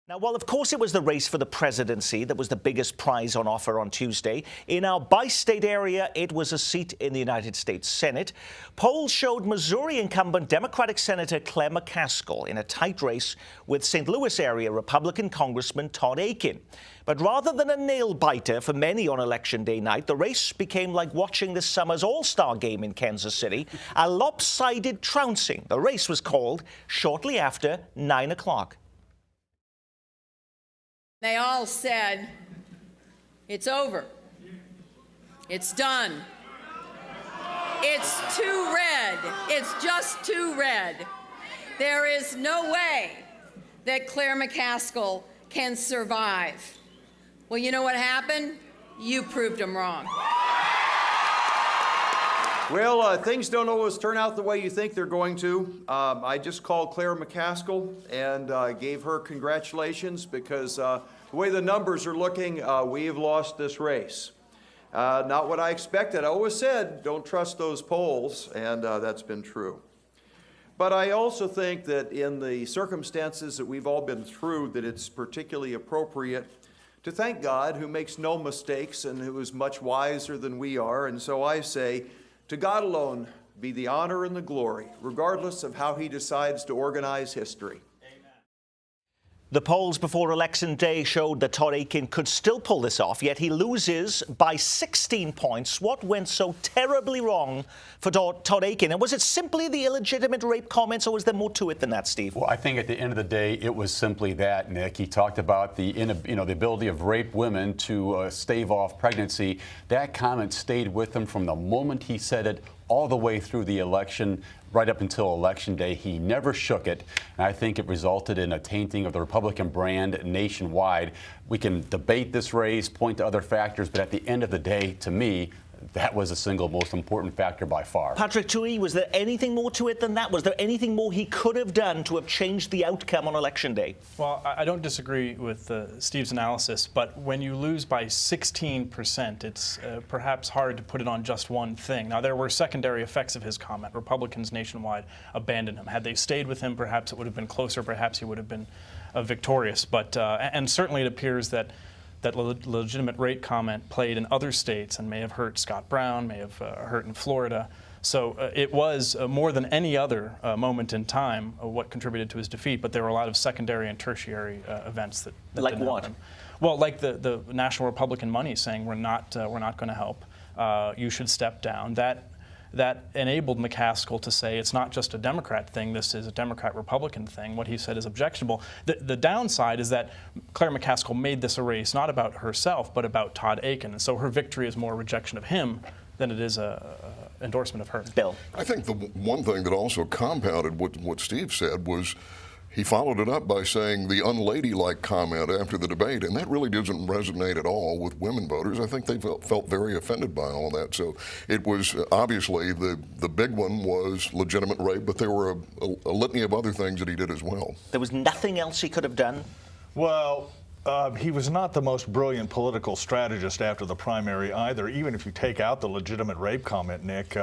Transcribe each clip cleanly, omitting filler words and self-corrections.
Now, while of course it was the race for the presidency that was the biggest prize on offer on Tuesday, in our bi-state area, it was a seat in the United States Senate. Polls showed Missouri incumbent Democratic Senator Claire McCaskill in a tight race with St. Louis area Republican Congressman Todd Akin. But rather than a nail-biter for many on Election Day night, the race became like watching this summer's All-Star game in Kansas City, a lopsided trouncing. The race was called shortly after 9 o'clock. They all said, it's over. It's done. It's too red. It's just too red. There is no way that Claire McCaskill can survive. Well, you know what happened? You proved them wrong. Well, things don't always turn out the way you think they're going to. I just called Claire McCaskill and gave her congratulations because the way the numbers are looking, we have lost this race. Not what I expected. I always said, don't trust those polls, and that's been true. But I also think that in the circumstances that we've all been through, that it's particularly appropriate to thank God, who makes no mistakes and who is much wiser than we are. And so I say, to God alone be the honor and the glory, regardless of how he decides to organize history. The polls before Election Day showed that Todd Akin could still pull this off, yet he loses by 16 points. What went so terribly wrong for Todd Akin? And was it simply the illegitimate rape comments, or was there more to it than that, Steve? Well, I think at the end of the day, it was simply that, Nick. He talked about the ability of raped women to stave off pregnancy. That comment stayed with him from the moment he said it all the way through the election, right up until Election Day. He never shook it, and I think it resulted in a tainting of the Republican brand nationwide. We can debate this race, point to other factors, but at the end of the day, to me, that was the single most important factor by far. Patrick Tuohy, was there anything more to it than that? Was there anything more he could have done to have changed the outcome on Election Day? Well, I don't disagree with Steve's analysis, but when you lose by 16%, it's perhaps hard to put it on just one thing. Now, there were secondary effects of his comment. Republicans nationwide abandoned him. Had they stayed with him, perhaps it would have been closer. Perhaps he would have been victorious. But and certainly it appears that legitimate rape comment played in other states and may have hurt Scott Brown, may have hurt in Florida. So it was more than any other moment in time what contributed to his defeat, but there were a lot of secondary and tertiary events that like didn't what? happen. Well, like the National Republican money saying we're not going to help. You should step down. That enabled McCaskill to say it's not just a Democrat thing, this is a Democrat-Republican thing. What he said is objectionable. The downside is that Claire McCaskill made this a race not about herself, but about Todd Akin. And so her victory is more rejection of him than it is a endorsement of her. Bill. I think the one thing that also compounded what Steve said was he followed it up by saying the unladylike comment after the debate, and that really doesn't resonate at all with women voters. I think they felt very offended by all that. So it was obviously the big one was legitimate rape, but there were a litany of other things that he did as well. There was nothing else he could have done? Well, he was not the most brilliant political strategist after the primary either, even if you take out the legitimate rape comment, Nick.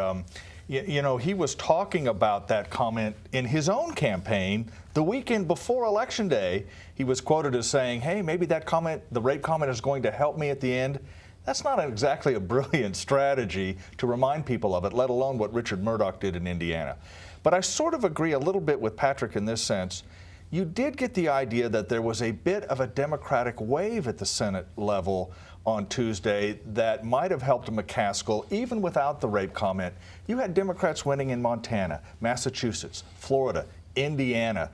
You know, he was talking about that comment in his own campaign the weekend before Election Day. He was quoted as saying, hey, maybe that comment, the rape comment, is going to help me at the end. That's not exactly a brilliant strategy to remind people of it, let alone what Richard Murdoch did in Indiana. But I sort of agree a little bit with Patrick in this sense. You did get the idea that there was a bit of a Democratic wave at the Senate level on Tuesday that might have helped McCaskill, even without the rape comment. You had Democrats winning in Montana, Massachusetts, Florida, Indiana,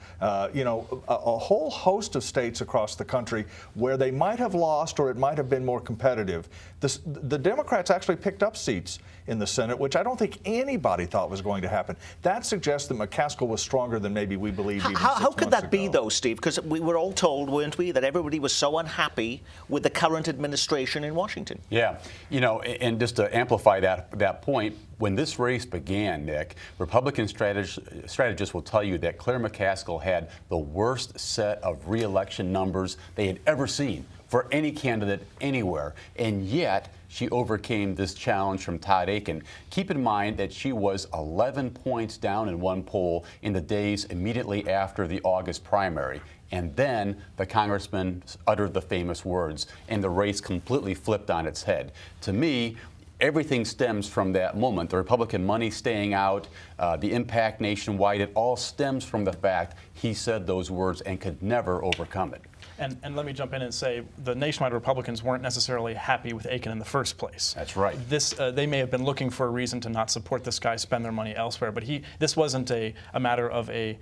you know, a whole host of states across the country where they might have lost or it might have been more competitive. The Democrats actually picked up seats in the Senate, which I don't think anybody thought was going to happen. That suggests that McCaskill was stronger than maybe we believed even 6 months ago. How could that be, though, Steve? Because we were all told, weren't we, that everybody was so unhappy with the current administration in Washington. Yeah, you know, and just to amplify that point, when this race began, Nick, Republican strategists will tell you that Claire McCaskill had the worst set of re-election numbers they had ever seen for any candidate anywhere, and yet she overcame this challenge from Todd Akin. Keep in mind that she was 11 points down in one poll in the days immediately after the August primary. And then the congressman uttered the famous words, and the race completely flipped on its head. To me, everything stems from that moment. The Republican money staying out, the impact nationwide, it all stems from the fact he said those words and could never overcome it. And let me jump in and say the nationwide Republicans weren't necessarily happy with Aiken in the first place. That's right. They may have been looking for a reason to not support this guy, spend their money elsewhere, but this wasn't a matter of a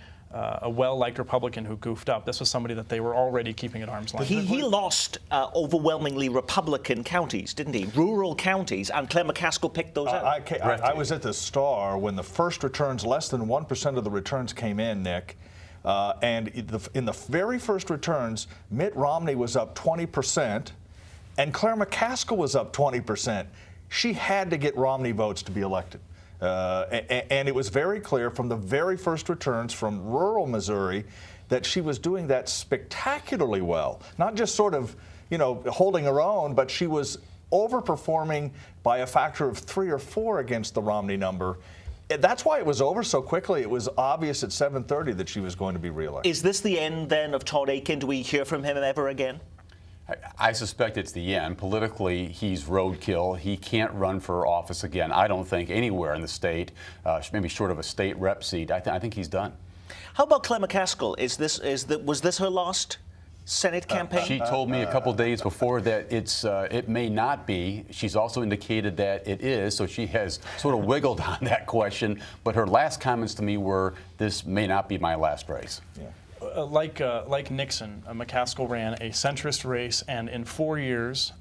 well-liked Republican who goofed up. This was somebody that they were already keeping at arm's length. He lost overwhelmingly Republican counties, didn't he? Rural counties, and Claire McCaskill picked those out. I was at the Star when the first returns, less than 1% of the returns came in, Nick. And in the very first returns, Mitt Romney was up 20%, and Claire McCaskill was up 20%. She had to get Romney votes to be elected. And it was very clear from the very first returns from rural Missouri that she was doing that spectacularly well. Not just sort of, holding her own, but she was overperforming by a factor of 3 or 4 against the Romney number. That's why it was over so quickly. It was obvious at 7:30 that she was going to be reelected. Is this the end then of Todd Akin? Do we hear from him ever again? I suspect it's the end. Politically, he's roadkill. He can't run for office again, I don't think, anywhere in the state, maybe short of a state rep seat. I think he's done. How about Claire McCaskill? Was this her last Senate campaign? She told me a couple days before that it may not be. She's also indicated that it is, so she has sort of wiggled on that question. But her last comments to me were, "This may not be my last race." Yeah. Like Nixon, McCaskill ran a centrist race, and in 4 years,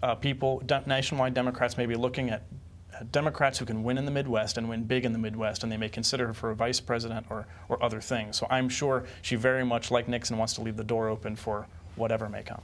nationwide Democrats may be looking at Democrats who can win in the Midwest and win big in the Midwest, and they may consider her for a vice president or other things. So I'm sure she very much, like Nixon, wants to leave the door open for whatever may come.